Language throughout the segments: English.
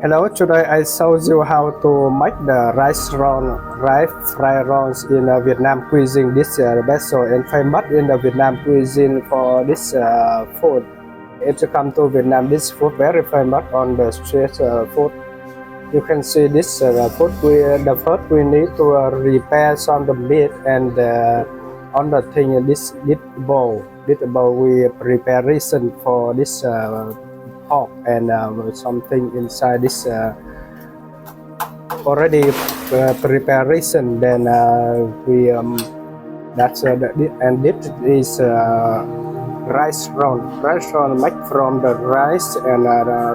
Hello, today I show you how to make the rice fried rolls in Vietnam cuisine. This best so and famous in the Vietnam cuisine for this food. If you come to Vietnam, this food very famous on the street food. You can see this food. The first we need to repair some the meat and on the thing this bowl. This bowl we preparation for this pork and something inside this already preparation. Then we that's and this is rice roll. Rice roll made from the rice and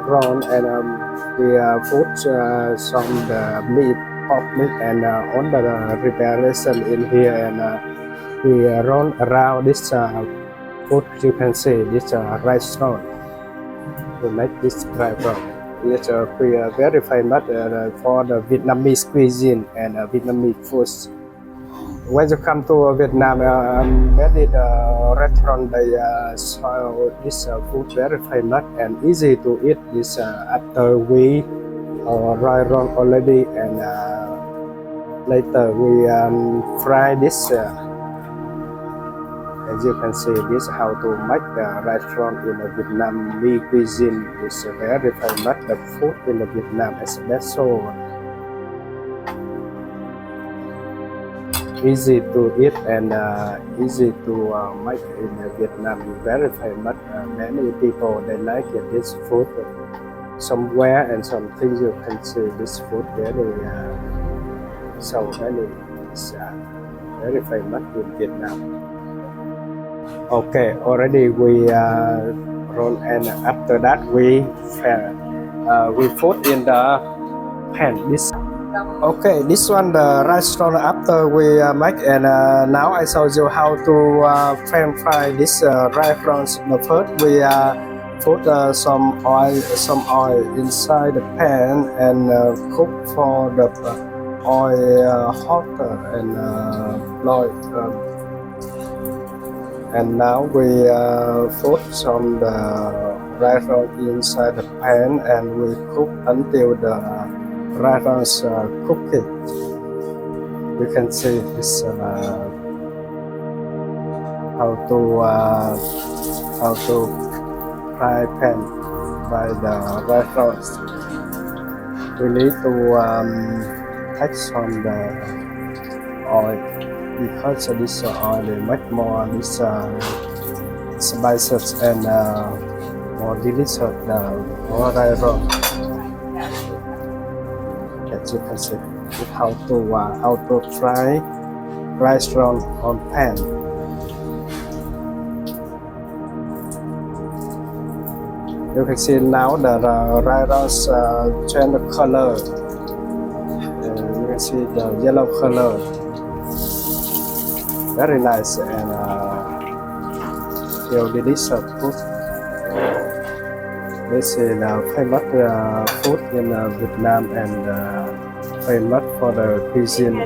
roll and we put some the meat, pork meat and on the preparation in here and we roll around this food. You can see this rice roll. We make this rice roll. It's very famous for the Vietnamese cuisine and Vietnamese foods. When you come to Vietnam, many restaurant they sell this food very famous and easy to eat. This after we fry wrong already and later we fry this. As you can see, this how to make the restaurant in the Vietnamese cuisine is very famous. The food in the Vietnam is special. Easy to eat and easy to make in Vietnam. Very famous. Many people they like this food somewhere and some things you can see this food very so many. It's very famous in Vietnam. Okay, already we roll and after that we put in the pan. This. Okay, this one the rice roll after we make and now I show you how to pan fry this rice rolls. The first we put some oil inside the pan and cook for the oil hotter and low. And now we put some the rice roll inside the pan and we cook until the rice rolls cooking. You can see this how to fry pan by the rice rolls. We need to take some the oil because this oil is much more this spices and more delicious the more rice roll. As you can see how to fry rice roll on pan. You can see now the rice rolls change the color. You can see the yellow color. Very nice and feel delicious food. This is famous food in Vietnam and famous for the cuisine,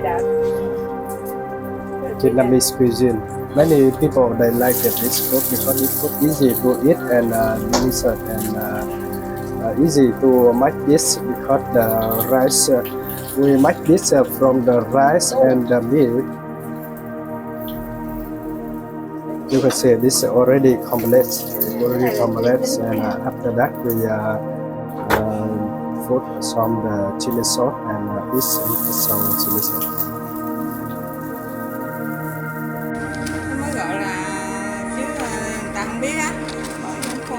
Vietnamese cuisine. Many people they like this food because this food easy to eat and delicious and easy to make this because the rice we make this from the rice and the meat. You can see this already complete, and after that we put some the chili sauce and this is some chili sauce. Mới gọi là chứ người ta không biết á, bỏ nó khô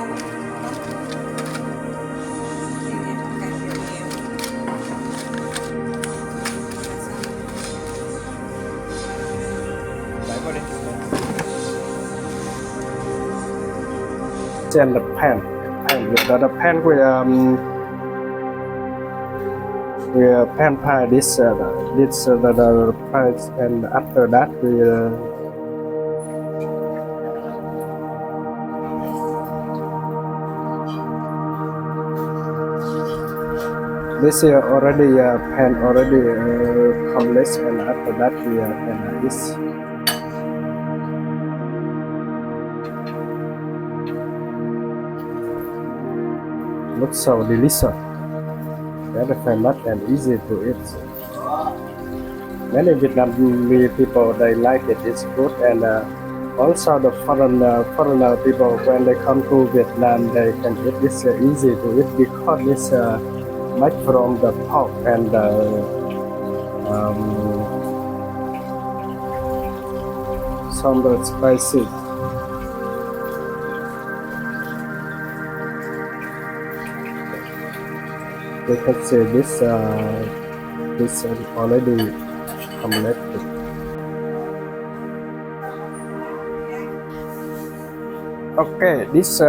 nhiều nhiều càng nhiều nhiều. Đấy vào đây. And the pan the pan we pan fry this the price and after that we this already pan already complete and after that we pan this. Looks so delicious. very famous and easy to eat. Many Vietnamese people they like it. It's good and also the foreigner people when they come to Vietnam they can eat this easy to eat because it's made from the pork and um, some spicy. You can see this already completed. Okay, this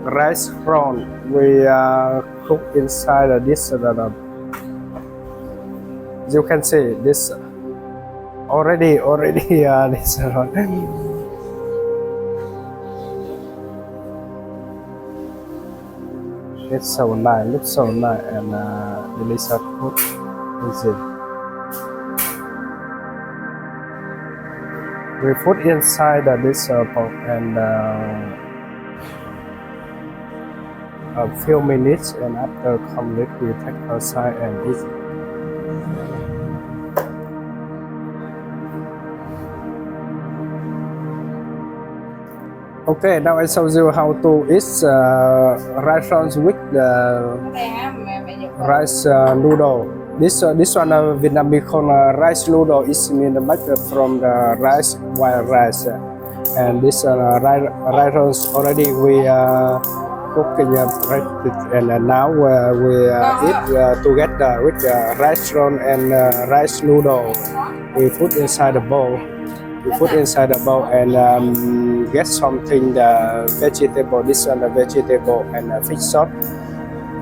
rice roll we cook inside this. You can see this already this. It's so nice, looks so nice and delicious food. Is it? We put inside this pork and a few minutes and after complete we take outside and eat. Okay, now I show you how to eat rice rolls with the rice noodle. This one Vietnamese called rice noodle is made from the rice, white rice, and this rice rolls already we cooking and now we eat together with rice roll and rice noodle. We put inside the bowl. We put inside the bowl and get something the vegetable. This one the vegetable and fish sauce.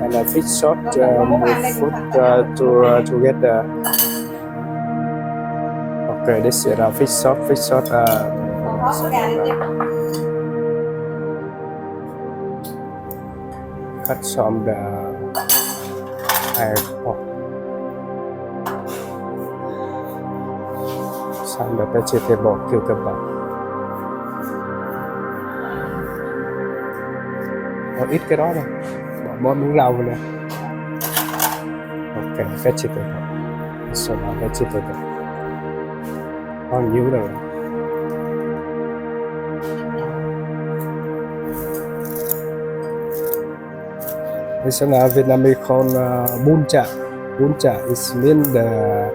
And fish sauce we put together. Okay, this is fish sauce. Fish sauce. Cut some the pork. Some the vegetable cucumber. Ít cái đó thôi. Bỏ miếng rau nè. Ok, vegetable. So now vegetable. Còn nhiều rồi. This is Vietnamese called bún chả. Bún chả is mean the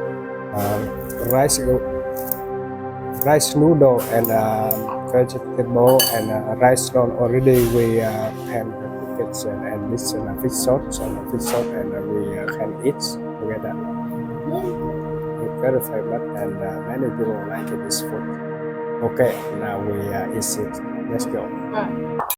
rice noodle and vegetable and rice roll already we can cook it and this fish sauce and we can eat together. It's very famous and many people like this food. Okay, now we eat it. Let's go.